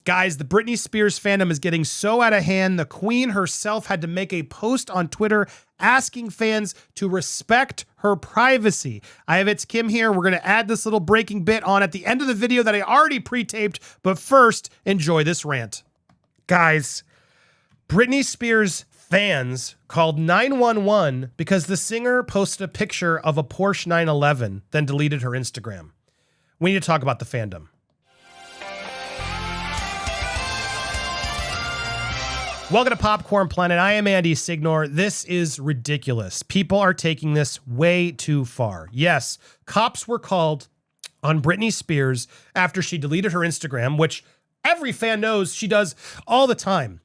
Guys, the Britney Spears fandom is getting so out of hand, the Queen herself had to make a post on Twitter asking fans to respect her privacy. I have It's Kim here. We're going to add this little breaking bit on at the end of the video that I already pre-taped, but first, enjoy this rant. Guys, Britney Spears fans called 911 because the singer posted a picture of a Porsche 911, then deleted her Instagram. We need to talk about the fandom. Welcome to Popcorn Planet. I am Andy Signore. This is ridiculous. People are taking this way too far. Yes, cops were called on Britney Spears after she deleted her Instagram, which every fan knows she does all the time.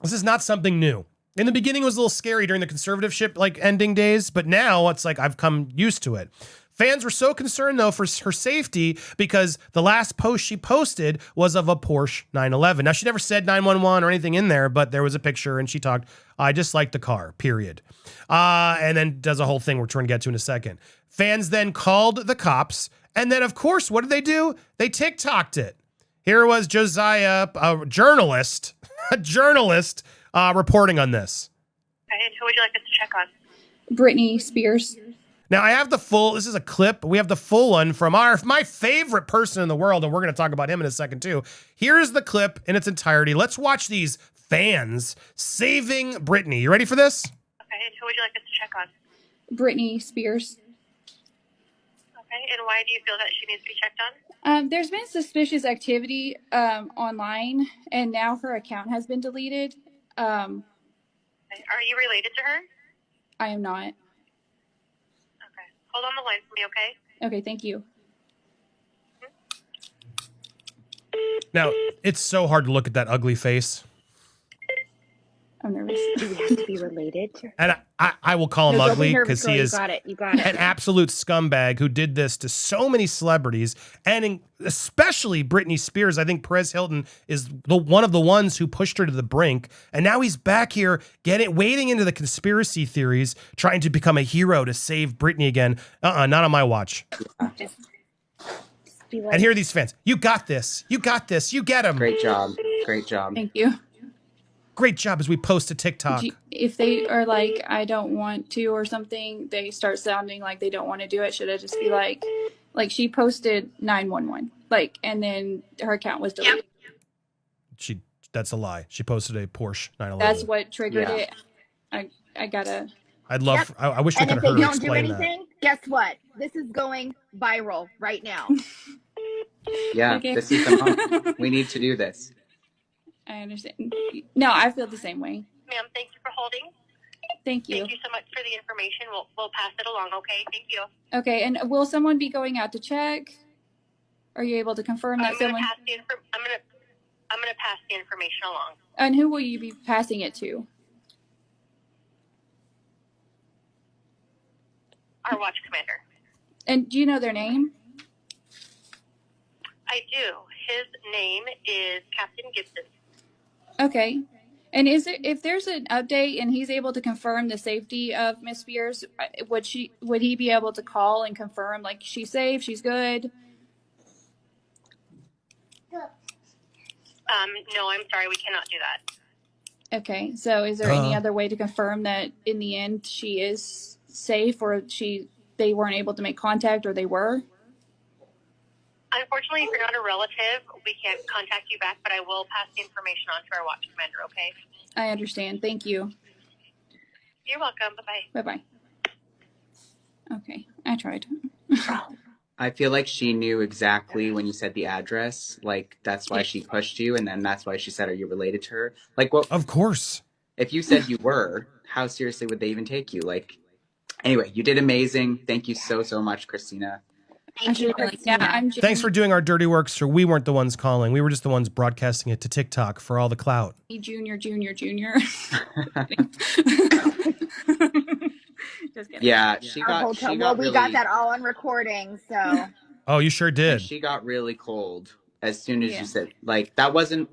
This is not something new. In the beginning, it was a little scary during the conservatorship ending days, but now it's like I've come used to it. Fans were so concerned, though, for her safety because the last post she posted was of a Porsche 911. Now, she never said 911 or anything in there, but there was a picture and she talked, I just like the car, period. And then does a whole thing we're trying to get to in a second. Fans then called the cops. And then, of course, what did they do? They TikToked it. Here was Josiah, a journalist, reporting on this. Okay, and who would you like us to check on? Britney Spears. Now, I have the full, this is a clip. We have the full one from my favorite person in the world, and we're going to talk about him in a second, too. Here's the clip in its entirety. Let's watch these fans saving Britney. You ready for this? Okay, and who would you like us to check on? Britney Spears. Okay, and why do you feel that she needs to be checked on? There's been suspicious activity online, and now her account has been deleted. Okay. Are you related to her? I am not. Hold on the line for me, okay? Okay, thank you. Now, it's so hard to look at that ugly face. I'm nervous. Do we have to be related to her? And I will call him ugly because he is You got it. an absolute scumbag who did this to so many celebrities, and especially Britney Spears. I think Perez Hilton is one of the ones who pushed her to the brink, and now he's back here wading into the conspiracy theories, trying to become a hero to save Britney again. Not on my watch. Just be like, And here are these fans. You got this. You got this. You get him. Great job. Great job. Thank you. Great job as we post to TikTok. If they are like, I don't want to or something, they start sounding like they don't want to do it, should I just be like she posted 911, and then her account was deleted? That's a lie. She posted a Porsche 911. That's what triggered it. I gotta. I'd love. Yep. I wish we and could if have they her don't do explain anything, guess what? This is going viral right now. Yeah, Okay. this is the moment. We need to do this. I understand. No, I feel the same way. Ma'am, thank you for holding. Thank you. Thank you so much for the information. We'll pass it along, okay? Thank you. Okay, and will someone be going out to check? Are you able to confirm that I'm gonna someone? pass the information along. And who will you be passing it to? Our watch commander. And do you know their name? I do. His name is Captain Gibson. Okay. And if there's an update and he's able to confirm the safety of Miss Spears, would he be able to call and confirm she's safe, she's good? No, I'm sorry, we cannot do that. Okay. So is there any other way to confirm that in the end she is safe, or they weren't able to make contact, or they were? Unfortunately, if you're not a relative, we can't contact you back, but I will pass the information on to our watch commander, okay? I understand. Thank you. You're welcome. Bye-bye. Bye-bye. Okay. I tried. I feel like she knew exactly when you said the address. That's why she pushed you, and then that's why she said, are you related to her? Of course. If you said you were, how seriously would they even take you? Anyway, you did amazing. Thank you so, so much, Christina. Thanks for doing our dirty work, sir. We weren't the ones calling. We were just the ones broadcasting it to TikTok for all the clout. Junior. Just kidding. Yeah, we got that all on recording, so. Oh, you sure did. She got really cold as soon as you said, that wasn't.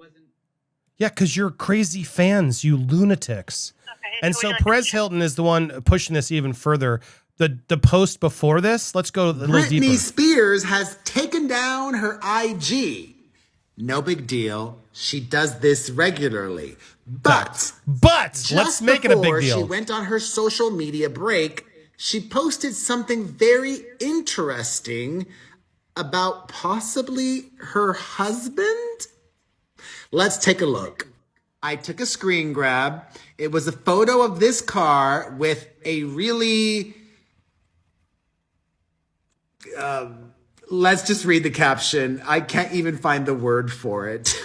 Yeah, because you're crazy fans, you lunatics. Okay. And so Perez Hilton is the one pushing this even further. The post before this, let's go a little deeper. Britney Spears has taken down her IG. No big deal. She does this regularly. But let's make it a big before deal. She went on her social media break. She posted something very interesting about possibly her husband. Let's take a look. I took a screen grab. It was a photo of this car with a really... let's just read the caption. I can't even find the word for it.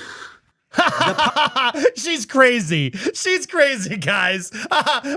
She's crazy. She's crazy, guys.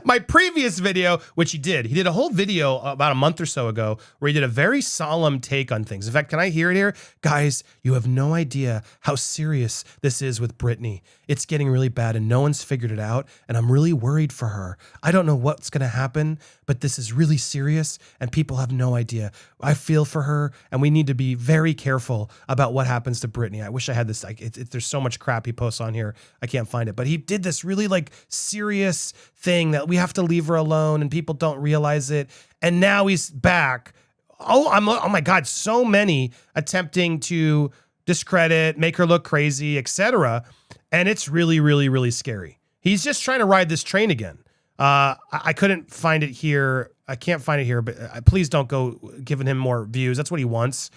My previous video, which he did a whole video about a month or so ago where he did a very solemn take on things. In fact, can I hear it here? Guys, you have no idea how serious this is with Britney. It's getting really bad and no one's figured it out. And I'm really worried for her. I don't know what's going to happen, but this is really serious and people have no idea. I feel for her and we need to be very careful about what happens to Britney. I wish I had this. There's so much crap he posts on here. I can't find it, but he did this really like serious thing that we have to leave her alone and people don't realize it. And now he's back. Oh my God. So many attempting to discredit, make her look crazy, etc. And it's really, really, really scary. He's just trying to ride this train again. I couldn't find it here. I can't find it here, but please don't go giving him more views. That's what he wants.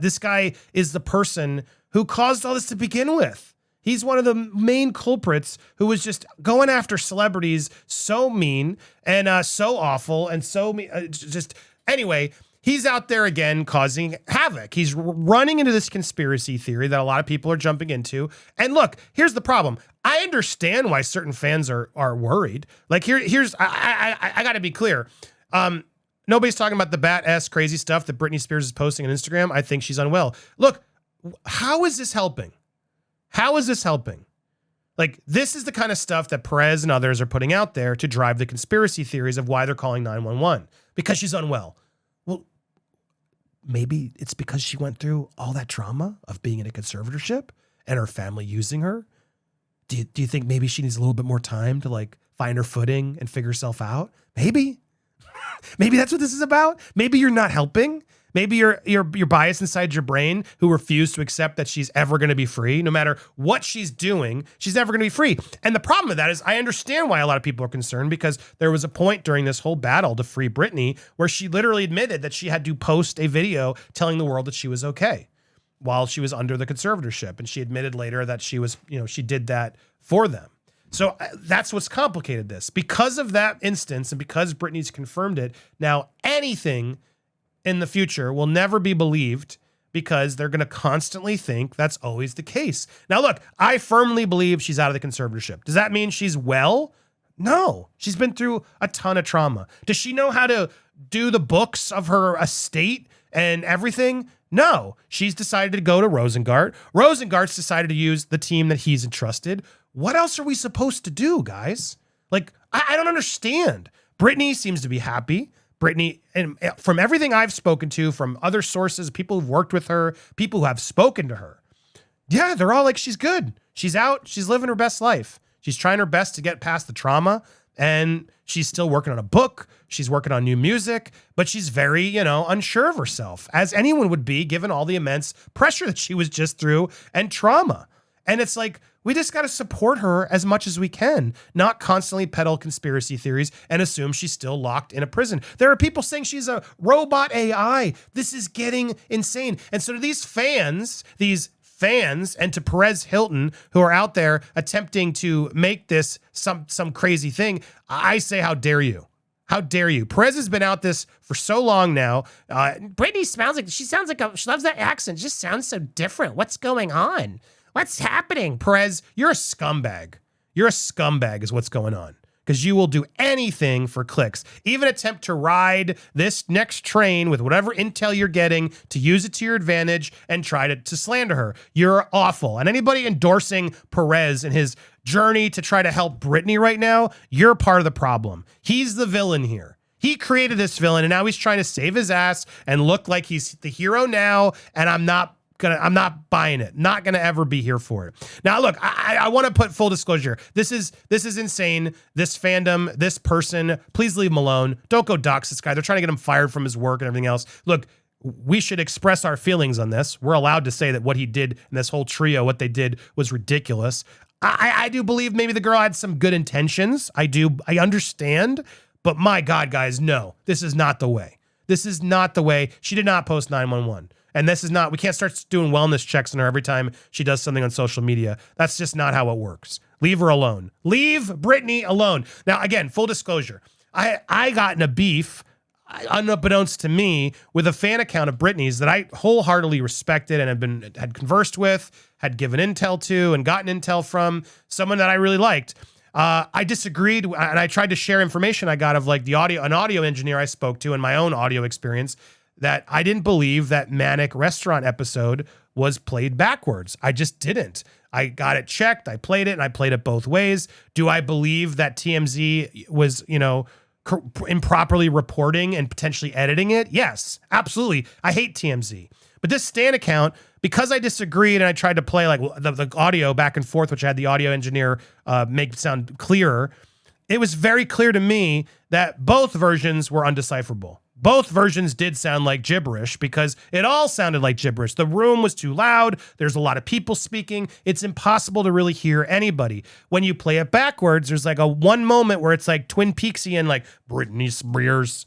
This guy is the person who caused all this to begin with. He's one of the main culprits who was just going after celebrities so mean and so awful and so just anyway. He's out there again causing havoc. He's running into this conspiracy theory that a lot of people are jumping into. And look, here's the problem. I understand why certain fans are worried. Like here's I got to be clear. Nobody's talking about the bat-ass crazy stuff that Britney Spears is posting on Instagram. I think she's unwell. Look, how is this helping? How is this helping? Like, this is the kind of stuff that Perez and others are putting out there to drive the conspiracy theories of why they're calling 911 because she's unwell. Well, maybe it's because she went through all that trauma of being in a conservatorship and her family using her. Do you think maybe she needs a little bit more time to like find her footing and figure herself out? Maybe. Maybe that's what this is about. Maybe you're not helping. Maybe you're biased inside your brain who refuse to accept that she's ever going to be free. No matter what she's doing, she's never going to be free. And the problem with that is I understand why a lot of people are concerned because there was a point during this whole battle to free Britney where she literally admitted that she had to post a video telling the world that she was okay while she was under the conservatorship. And she admitted later that she was, she did that for them. So that's what's complicated this. Because of that instance and because Britney's confirmed it, now anything in the future will never be believed because they're going to constantly think that's always the case. Now, look, I firmly believe she's out of the conservatorship. Does that mean she's well? No, she's been through a ton of trauma. Does she know how to do the books of her estate and everything? No, she's decided to go to Rosengart. Rosengart's decided to use the team that he's entrusted. What else are we supposed to do, guys? Like, I don't understand. Britney seems to be happy. Britney, and from everything I've spoken to, from other sources, people who've worked with her, people who have spoken to her, yeah, they're all like, she's good. She's out. She's living her best life. She's trying her best to get past the trauma, and she's still working on a book. She's working on new music, but she's very, unsure of herself, as anyone would be, given all the immense pressure that she was just through and trauma. And it's like, we just got to support her as much as we can, not constantly peddle conspiracy theories and assume she's still locked in a prison. There are people saying she's a robot AI. This is getting insane. And so to these fans, and to Perez Hilton, who are out there attempting to make this some crazy thing, I say, how dare you? How dare you? Perez has been out this for so long now. Britney she sounds like she loves that accent. It just sounds so different. What's going on? What's happening? Perez, you're a scumbag. You're a scumbag is what's going on. Because you will do anything for clicks. Even attempt to ride this next train with whatever intel you're getting to use it to your advantage and try to slander her. You're awful. And anybody endorsing Perez and his journey to try to help Britney right now, you're part of the problem. He's the villain here. He created this villain and now he's trying to save his ass and look like he's the hero now. And I'm not buying it. Not gonna ever be here for it. Now, look, I want to put full disclosure. This is insane. This fandom, this person, please leave him alone. Don't go dox this guy. They're trying to get him fired from his work and everything else. Look, we should express our feelings on this. We're allowed to say that what he did in this whole trio, what they did was ridiculous. I do believe maybe the girl had some good intentions. I understand, but my God, guys, no, this is not the way. This is not the way. She did not post 911. And this is not, we can't start doing wellness checks on her every time she does something on social media. That's just not how it works. Leave her alone. Leave Britney alone. Now, again, full disclosure, I got in a beef, unbeknownst to me, with a fan account of Britney's that I wholeheartedly respected and had conversed with, had given intel to, and gotten intel from someone that I really liked. I disagreed, and I tried to share information I got of like an audio engineer I spoke to in my own audio experience, that I didn't believe that Manic Restaurant episode was played backwards. I just didn't. I got it checked. I played it, and I played it both ways. Do I believe that TMZ was, improperly reporting and potentially editing it? Yes, absolutely. I hate TMZ. But this Stan account, because I disagreed and I tried to play like the audio back and forth, which I had the audio engineer make it sound clearer, it was very clear to me that both versions were undecipherable. Both versions did sound like gibberish because it all sounded like gibberish. The room was too loud. There's a lot of people speaking. It's impossible to really hear anybody. When you play it backwards, there's like a one moment where it's like Twin Peaksy like Britney Spears.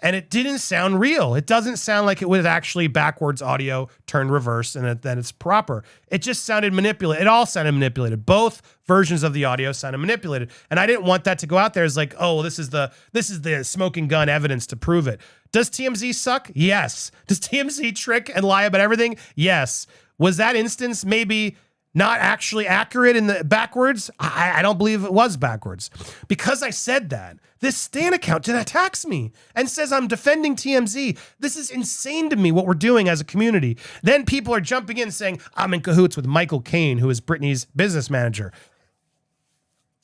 And it didn't sound real. It doesn't sound like it was actually backwards audio turned reverse and that it's proper. It just sounded manipulated. It all sounded manipulated. Both versions of the audio sounded manipulated. And I didn't want that to go out there as like, oh, this is the smoking gun evidence to prove it. Does TMZ suck? Yes. Does TMZ trick and lie about everything? Yes. Was that instance maybe not actually accurate in the backwards? I don't believe it was backwards. Because I said that, this Stan account attacks me and says I'm defending TMZ. This is insane to me what we're doing as a community. Then people are jumping in saying I'm in cahoots with Michael Caine, who is Britney's business manager.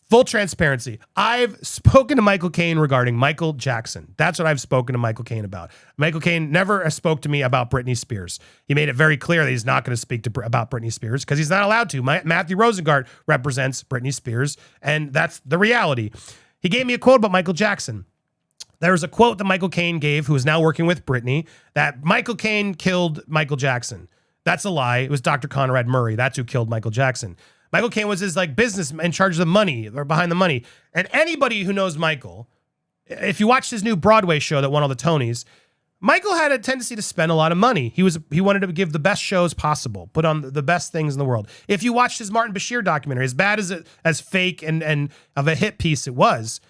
Full transparency. I've spoken to Michael Caine regarding Michael Jackson. That's what I've spoken to Michael Caine about. Michael Caine never spoke to me about Britney Spears. He made it very clear that he's not going to speak about Britney Spears because he's not allowed to. Matthew Rosengart represents Britney Spears, and that's the reality. He gave me a quote about Michael Jackson. There was a quote that Michael Caine gave, who is now working with Britney, that Michael Caine killed Michael Jackson. That's a lie. It was Dr. Conrad Murray. That's who killed Michael Jackson. Michael Caine was his business in charge of the money or behind the money. And anybody who knows Michael, if you watched his new Broadway show that won all the Tonys, Michael had a tendency to spend a lot of money. He wanted to give the best shows possible, put on the best things in the world. If you watched his Martin Bashir documentary, as bad as fake and of a hit piece it was,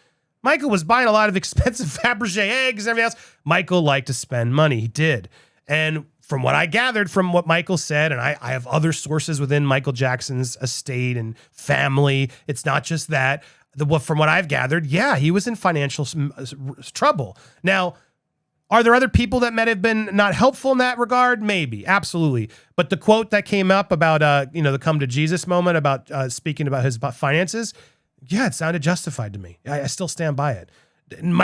Michael was buying a lot of expensive Fabergé eggs and everything else. Michael liked to spend money. He did. And from what I gathered from what Michael said, and I have other sources within Michael Jackson's estate and family, it's not just that. From what I've gathered, yeah, he was in financial trouble. Now, are there other people that might have been not helpful in that regard? Maybe, absolutely. But the quote that came up about, the come to Jesus moment about speaking about his finances, yeah, it sounded justified to me. I still stand by it.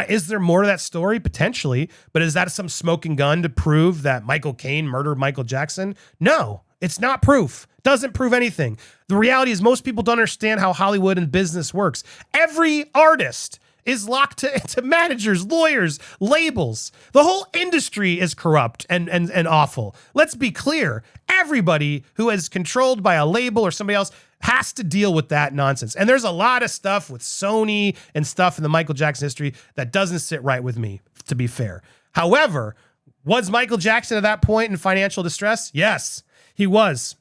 Is there more to that story? Potentially. But is that some smoking gun to prove that Michael Caine murdered Michael Jackson? No, it's not proof. Doesn't prove anything. The reality is most people don't understand how Hollywood and business works. Every artist is locked to managers, lawyers, labels. The whole industry is corrupt and awful. Let's be clear. Everybody who is controlled by a label or somebody else has to deal with that nonsense. And there's a lot of stuff with Sony and stuff in the Michael Jackson history that doesn't sit right with me, to be fair. However, was Michael Jackson at that point in financial distress? Yes, he was.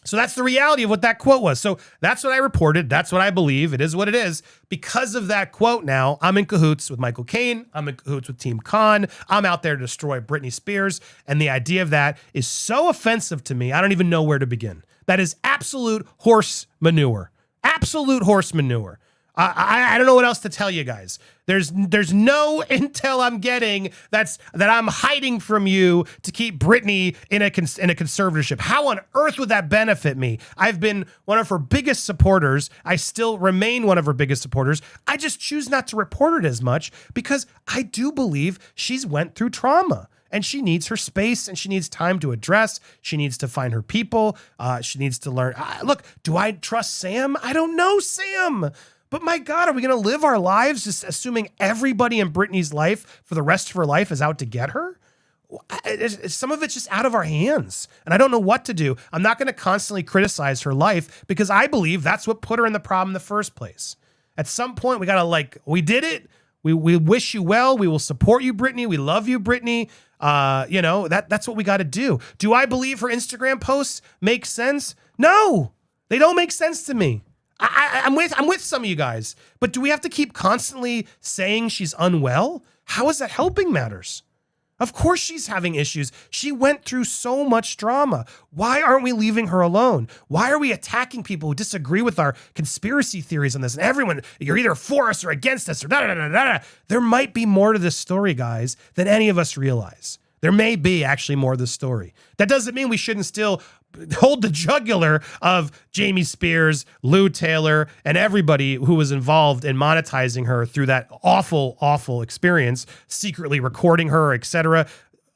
So that's the reality of what that quote was. So that's what I reported. That's what I believe. It is what it is. Because of that quote now, I'm in cahoots with Michael Caine. I'm in cahoots with Team Khan. I'm out there to destroy Britney Spears. And the idea of that is so offensive to me, I don't even know where to begin. That is absolute horse manure. Absolute horse manure. I don't know what else to tell you guys. There's no intel I'm getting that I'm hiding from you to keep Britney in a conservatorship. How on earth would that benefit me? I've been one of her biggest supporters. I still remain one of her biggest supporters. I just choose not to report it as much because I do believe she's went through trauma. And she needs her space and she needs time to address. She needs to find her people. She needs to learn. Look, do I trust Sam? I don't know Sam. But my God, are we going to live our lives just assuming everybody in Britney's life for the rest of her life is out to get her? some of it's just out of our hands. And I don't know what to do. I'm not going to constantly criticize her life because I believe that's what put her in the problem in the first place. At some point, we got to we did it. We wish you well. We will support you, Britney. We love you, Britney. That's what we got to do. Do I believe her Instagram posts make sense? No, they don't make sense to me. I'm with some of you guys, but do we have to keep constantly saying she's unwell? How is that helping matters? Of course she's having issues. She went through so much drama. Why aren't we leaving her alone? Why are we attacking people who disagree with our conspiracy theories on this? And everyone, you're either for us or against us or da-da-da-da-da. There might be more to this story, guys, than any of us realize. There may be actually more to the story. That doesn't mean we shouldn't still hold the jugular of Jamie Spears, Lou Taylor, and everybody who was involved in monetizing her through that awful, awful experience, secretly recording her, etc.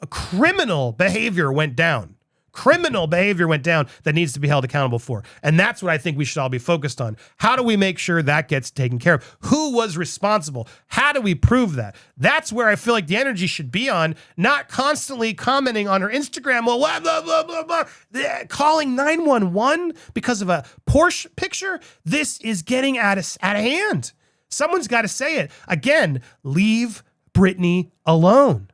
Criminal behavior went down. Criminal behavior went down that needs to be held accountable for. And that's what I think we should all be focused on. How do we make sure that gets taken care of? Who was responsible? How do we prove that? That's where I feel like the energy should be on, not constantly commenting on her Instagram, well, blah, blah, blah, blah, blah, calling 911 because of a Porsche picture. This is getting out of hand. Someone's got to say it. Again, leave Britney alone.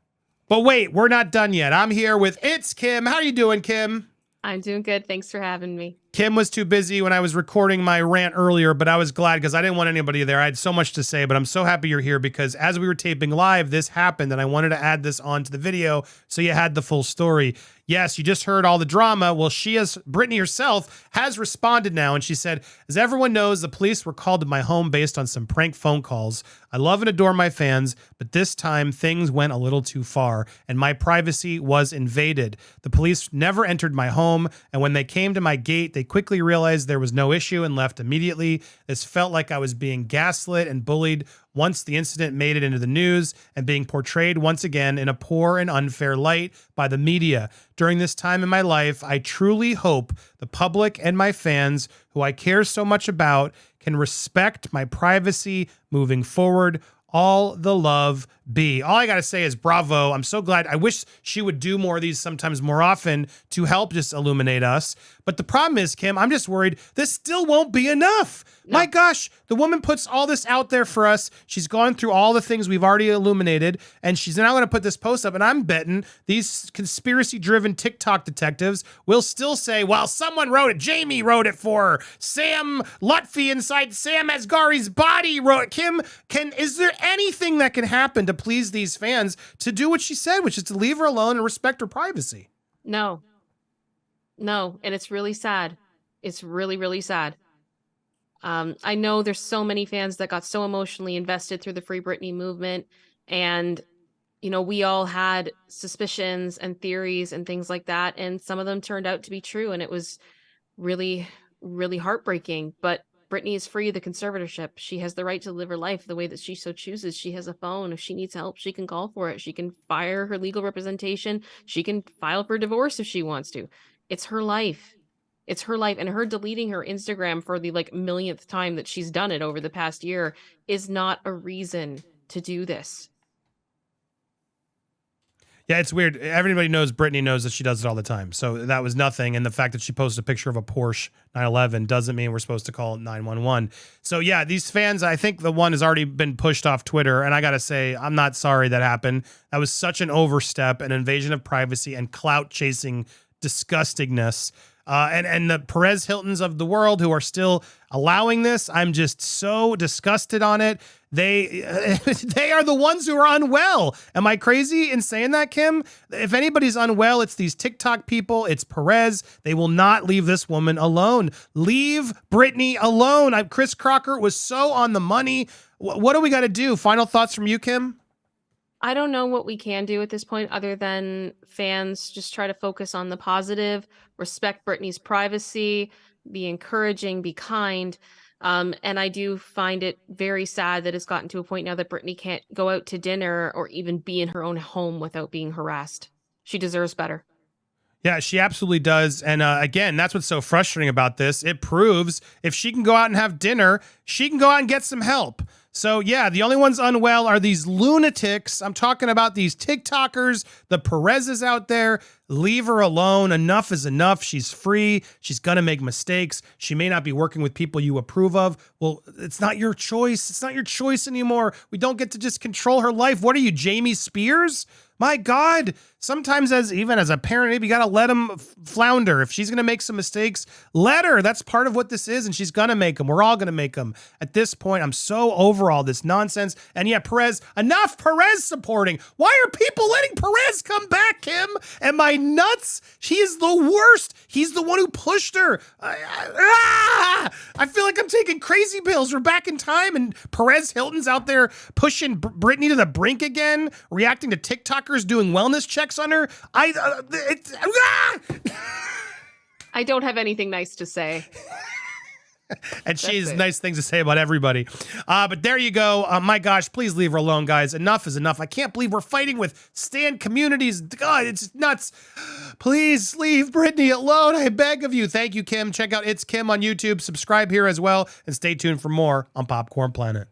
But wait, we're not done yet. I'm here with It's Kim. How are you doing, Kim? I'm doing good. Thanks for having me. Kim was too busy when I was recording my rant earlier, but I was glad because I didn't want anybody there. I had so much to say, but I'm so happy you're here because as we were taping live, this happened, and I wanted to add this onto the video so you had the full story. Yes, you just heard all the drama. Well, Britney herself has responded now, and she said, as everyone knows, the police were called to my home based on some prank phone calls. I love and adore my fans, but this time things went a little too far, and my privacy was invaded. The police never entered my home, and when they came to my gate, they quickly realized there was no issue and left immediately. This felt like I was being gaslit and bullied once the incident made it into the news and being portrayed once again in a poor and unfair light by the media. During this time in my life, I truly hope the public and my fans, who I care so much about, can respect my privacy moving forward. All the love be. All I got to say is bravo. I'm so glad. I wish she would do more of these sometimes more often to help just illuminate us. But the problem is, Kim, I'm just worried this still won't be enough. No. My gosh, the woman puts all this out there for us. She's gone through all the things we've already illuminated, and she's now going to put this post up. And I'm betting these conspiracy-driven TikTok detectives will still say, well, someone wrote it. Jamie wrote it for her. Sam Lutfi inside Sam Asghari's body wrote it. Kim, is there anything that can happen to please these fans to do what she said, which is to leave her alone and respect her privacy? No. And it's really sad. It's really, really sad. I know there's so many fans that got so emotionally invested through the Free Britney movement. And, we all had suspicions and theories and things like that. And some of them turned out to be true. And it was really, really heartbreaking. But Britney is free of the conservatorship. She has the right to live her life the way that she so chooses. She has a phone. If she needs help, she can call for it. She can fire her legal representation. She can file for divorce if she wants to. It's her life. It's her life. And her deleting her Instagram for the millionth time that she's done it over the past year is not a reason to do this. Yeah, it's weird. Everybody knows Britney knows that she does it all the time. So that was nothing. And the fact that she posted a picture of a Porsche 911 doesn't mean we're supposed to call 911. So yeah, these fans, I think the one has already been pushed off Twitter. And I got to say, I'm not sorry that happened. That was such an overstep, an invasion of privacy, and clout chasing disgustingness. And the Perez Hiltons of the world who are still allowing this, I'm just so disgusted on it. They are the ones who are unwell. Am I crazy in saying that, Kim? If anybody's unwell, it's these TikTok people. It's Perez. They will not leave this woman alone. Leave Britney alone. Chris Crocker was so on the money. What do we got to do? Final thoughts from you, Kim? I don't know what we can do at this point other than fans just try to focus on the positive, respect Britney's privacy, be encouraging, be kind. And I do find it very sad that it's gotten to a point now that Britney can't go out to dinner or even be in her own home without being harassed. She deserves better. Yeah, she absolutely does. And again, that's what's so frustrating about this. It proves if she can go out and have dinner, she can go out and get some help. So yeah, the only ones unwell are these lunatics. I'm talking about these TikTokers, the Perez's out there. Leave her alone. Enough is enough. She's free. She's going to make mistakes. She may not be working with people you approve of. Well, it's not your choice. It's not your choice anymore. We don't get to just control her life. What are you, Jamie Spears? My God, sometimes even as a parent, maybe you got to let them flounder. If she's going to make some mistakes, let her. That's part of what this is, and she's going to make them. We're all going to make them. At this point, I'm so over all this nonsense. And yeah, Perez, enough Perez supporting. Why are people letting Perez come back, Kim? Am I nuts? She is the worst. He's the one who pushed her. I feel like I'm taking crazy pills. We're back in time, and Perez Hilton's out there pushing Britney to the brink again, reacting to TikTokers doing wellness checks on her. I don't have anything nice to say. And she has nice things to say about everybody. But there you go. My gosh, please leave her alone, guys. Enough is enough. I can't believe we're fighting with stan communities. God, it's nuts. Please leave Britney alone. I beg of you. Thank you, Kim. Check out It's Kim on YouTube. Subscribe here as well. And stay tuned for more on Popcorn Planet.